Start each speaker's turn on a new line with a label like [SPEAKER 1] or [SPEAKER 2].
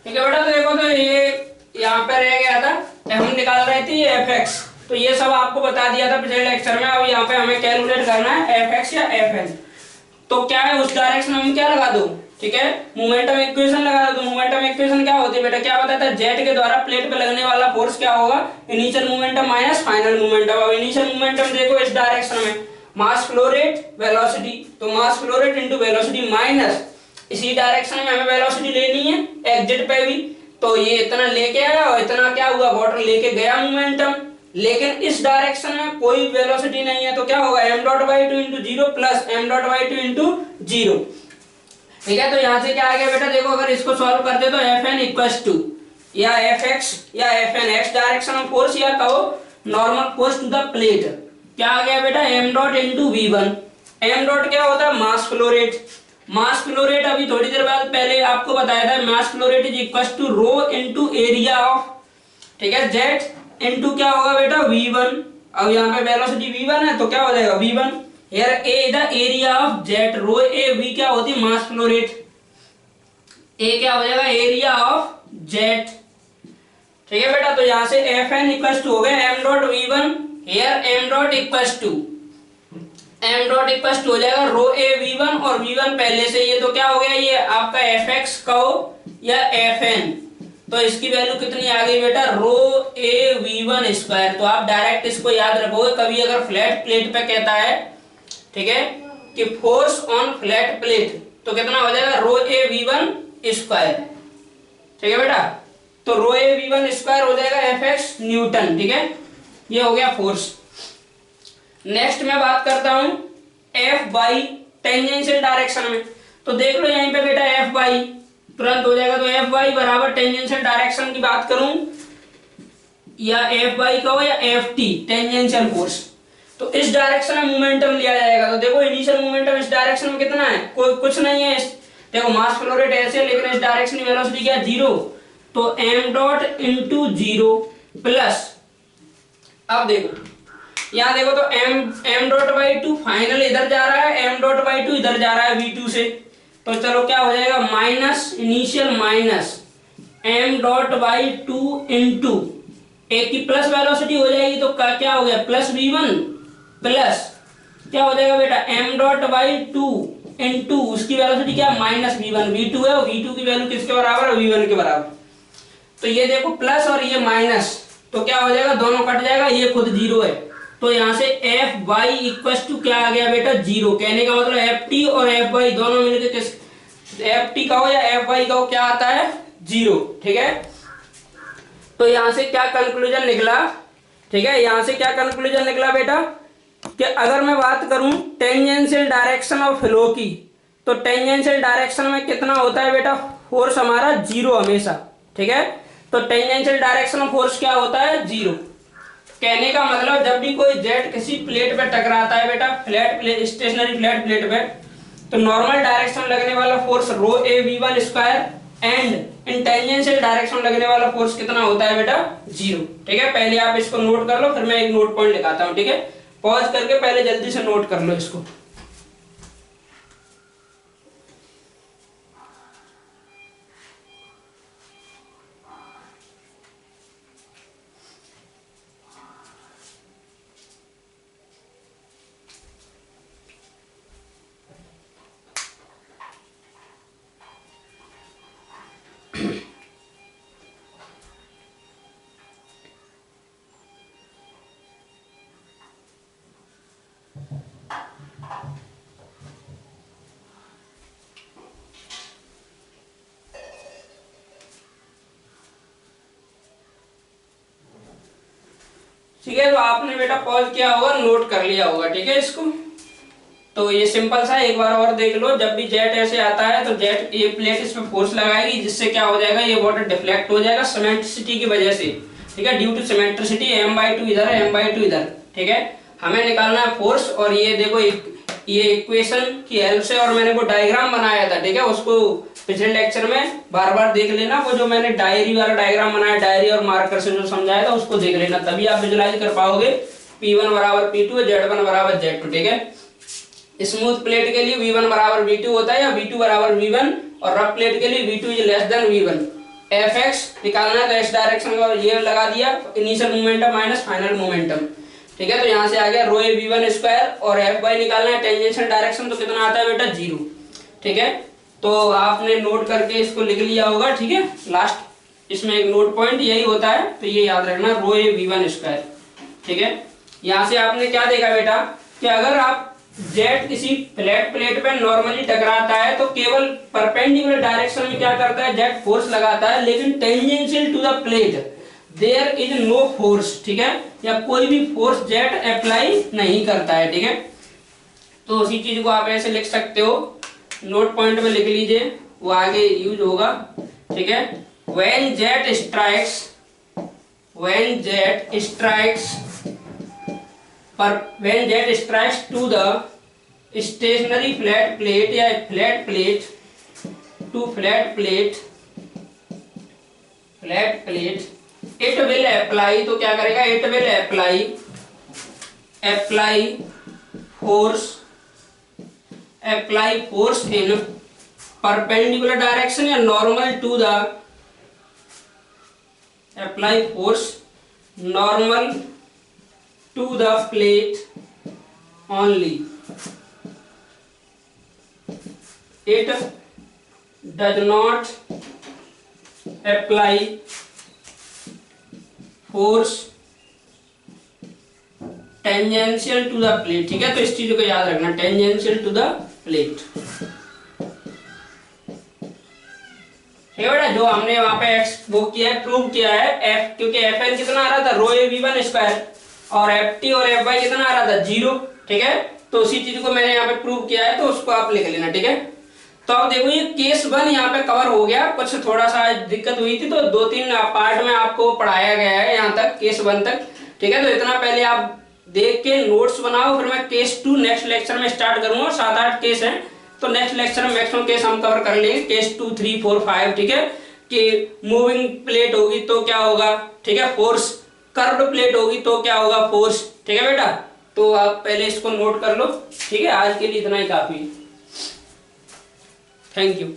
[SPEAKER 1] ठीक है बेटा। तो देखो तो ये यहाँ पे रह गया था, हम निकाल रहे थे ये एफ एक्स, तो ये सब आपको बता दिया था पिछले लेक्चर में। अब यहाँ पे हमें कैलकुलेट करना है एफ एक्स या एफ एन। तो क्या है उस डायरेक्शन में क्या लगा दो, ठीक है, मोमेंटम इक्वेशन लगा दो। मोमेंटम इक्वेशन क्या होती है बेटा, क्या बताता है, जेट के द्वारा प्लेट पे लगने वाला फोर्स क्या होगा, initial momentum minus final momentum. अब इनिशियल मोमेंटम देखो इस डायरेक्शन में मास फ्लो रेट वेलोसिटी, तो मास flow rate into velocity minus इसी डायरेक्शन में हमें वेलोसिटी लेनी है एग्जिट पे भी, तो ये इतना लेके आया और इतना क्या हुआ, वाटर लेके गया मोमेंटम। लेकिन इस डायरेक्शन में कोई वेलोसिटी नहीं है, तो क्या होगा m dot by two into zero plus m dot by two into zero. ठीक है, तो यहां से क्या आ गया बेटा, देखो अगर इसको सॉल्व करते तो एफ एन इक्वल टू या एफ एक्स या एफ एन, एक्स डायरेक्शन में फोर्स या कहो normal force to the plate, क्या आ गया बेटा m dot into V one. M dot क्या होता है, mass flow rate. Mass flow rate अभी थोड़ी देर बाद पहले आपको बताया था, mass flow rate is equal to rho into area of, ठीक है, जेट इनटू क्या होगा बेटा v1। अब यहाँ पे वेलोसिटी v1 है तो क्या हो जाएगा v1। Here a is the area of jet, rho A, v क्या होती है मास फ्लो रेट, a क्या हो जाएगा एरिया ऑफ जेट। ठीक है बेटा, तो यहाँ से fn इक्वल टू हो गया m dot v1, here m dot equal to हो जाएगा रो ए v1 और v1 पहले से ये, तो क्या हो गया ये आपका fx कहो या fn, तो इसकी वैल्यू कितनी आ गई बेटा, रो ए वी वन स्क्वायर। तो आप डायरेक्ट इसको याद रखोगे, कभी अगर फ्लैट प्लेट पे कहता है, ठीक है, कि फोर्स ऑन फ्लैट प्लेट, तो कितना हो जाएगा रो ए वी वन स्क्वायर। ठीक है बेटा, तो रो ए वी वन स्क्वायर हो जाएगा एफ एक्स न्यूटन। ठीक है, ये हो गया फोर्स। नेक्स्ट मैं बात करता हूं एफ बाई टेंजेंशियल डायरेक्शन में, तो देख लो यहीं पे बेटा एफ बाई तुरंत हो जाएगा, तो एफ वाई बराबर टेंजेंशियल डायरेक्शन की बात करूं या एफ वाई का हो या एफ टी टेंजेंशियल फोर्स, तो इस डायरेक्शन में मोमेंटम लिया जाएगा। तो देखो इनिशियल मोमेंटम इस डायरेक्शन में कितना है, कोई कुछ नहीं है। देखो मास फ्लो रेट ऐसे, लेकिन इस डायरेक्शन की वेलोसिटी क्या है, जीरो, तो M dot into zero plus, अब देखो यहाँ देखो तो M dot by two final इधर जा रहा है, एम डॉट बाई टू इधर जा रहा है वी टू से, तो चलो क्या हो जाएगा minus initial minus m dot by two into एक की प्लस वेलोसिटी हो जाएगी, तो क्या हो गया प्लस v1 प्लस क्या हो जाएगा बेटा m dot by two into उसकी वेलोसिटी क्या माइनस v1, v2 है और v2 की वैल्यू किसके बराबर है, v1 के बराबर। तो ये देखो प्लस और ये माइनस, तो क्या हो जाएगा दोनों कट जाएगा, ये खुद जीरो है, तो यहाँ से एफ वाई इक्वल टू क्या आ गया बेटा जीरो। कहने का मतलब एफ टी और एफ वाई दोनों मिलकर किस, एफ टी का हो या एफ वाई का हो, क्या आता है जीरो। ठीक है, तो यहाँ से क्या कंक्लूजन निकला, ठीक है, यहाँ से क्या कंक्लूजन निकला बेटा कि अगर मैं बात करूं टेंजेंशियल डायरेक्शन ऑफ फ्लो की, तो टेंजेंशियल डायरेक्शन में कितना होता है बेटा फोर्स हमारा जीरो हमेशा। ठीक है, तो टेंजेंशियल डायरेक्शन ऑफ फोर्स क्या होता है जीरो। कहने का मतलब जब भी कोई जेट किसी प्लेट पे टकराता है बेटा, flat plate, stationary flat plate पे, तो नॉर्मल डायरेक्शन लगने वाला force rho A V one square and in tangential direction लगने वाला फोर्स कितना होता है बेटा जीरो। ठीक है, पहले आप इसको नोट कर लो, फिर मैं एक नोट पॉइंट लिखाता हूँ। ठीक है, पॉज करके पहले जल्दी से नोट कर लो इसको। ठीक है, तो आपने बेटा पॉज किया होगा, नोट कर लिया होगा। ठीक है, इसको तो ये सिंपल सा एक बार और देख लो। जब भी जेट ऐसे आता है तो जेट ये प्लेट इस पे फोर्स लगाएगी, जिससे क्या हो जाएगा ये वाटर डिफ्लेक्ट हो जाएगा सिमेट्रिसिटी की वजह से। ठीक है, ड्यू टू सिमेट्रिसिटी m/2 इधर है, m/2 इधर। ठीक है, हमें निकालना है फोर्स, और ये देखो ये इक्वेशन की हेल्प से, और मैंने वो डायग्राम बनाया था। ठीक है, उसको पिछले लेक्चर में बार बार देख लेना, वो जो मैंने डायरी वाला डायग्राम बनाया, डायरी और मार्कर से जो समझाया था उसको देख लेना, तभी आप विजुलाइज कर पाओगे। P1 बराबर P2, Z1 बराबर Z2। ठीक है, स्मूथ प्लेट के लिए V1 बराबर V2 होता है या V2 बराबर V1, और रफ प्लेट के लिए V2 is less than V1। F x निकालना है तो एस डायरेक्शन का ये लगा दिया, initial momentum minus final momentum, ठीक है। तो यहाँ से आ गया रो ए वी वन स्क्वायर, और एफ वाई निकालना है टेंजेंशियल डायरेक्शन, तो कितना आता है बेटा 0, ठीक है। तो आपने नोट करके इसको लिख लिया होगा, ठीक है। लास्ट इसमें एक नोट पॉइंट यही होता है, तो ये याद रखना रो ए वी वन स्क्वायर, ठीक है। यहाँ से आपने क्या देखा बेटा कि अगर आप जेट किसी फ्लैट प्लेट पे नॉर्मली टकराता है तो केवल परपेंडिकुलर डायरेक्शन में क्या करता है, जेट फोर्स लगाता है, लेकिन tangential to the plate there is no force, ठीक है, या कोई भी फोर्स जेट अप्लाई नहीं करता है, ठीक है। तो उसी चीज को आप ऐसे लिख सकते हो, नोट पॉइंट में लिख लीजिए, वो आगे यूज होगा, ठीक है। When jet strikes when jet strikes to the stationary flat plate या flat plate it will apply, तो क्या करेगा, it will apply force in perpendicular direction या normal to the apply force normal to the plate only. It does not apply force tangential to the plate, ठीक है। तो इस चीज को याद रखना, tangential to the plate, ठीक है बेटा। जो हमने वहां पे एक्स वो किया है, प्रूव किया है, एफ क्योंकि एफ एन कितना आ रहा था रो ए वी वन स्क्वायर, और एफ टी और एफ वाई कितना आ रहा था 0, ठीक है। तो उसी चीज को मैंने यहाँ पे प्रूव किया है, तो उसको आप लिख लेना, ठीक है। तो अब देखो ये केस 1 यहाँ पे कवर हो गया, कुछ थोड़ा सा दिक्कत हुई थी तो 2-3 पार्ट में आपको पढ़ाया गया है यहाँ तक, केस 1 तक, ठीक है। तो इतना पहले आप देख के नोट्स बनाओ, फिर मैं केस 2 नेक्स्ट लेक्चर में स्टार्ट करूंगा। 7-8 केस हैं, तो नेक्स्ट लेक्चर में मैक्सिमम केस हम कवर कर लेंगे, केस 2, 3, 4, 5, ठीक है। कि मूविंग प्लेट होगी तो क्या होगा, ठीक है, फोर्स, कर्व्ड प्लेट होगी तो क्या होगा, फोर्स, ठीक है बेटा। तो आप पहले इसको नोट कर लो, ठीक है। आज के लिए इतना ही काफी है। Thank you.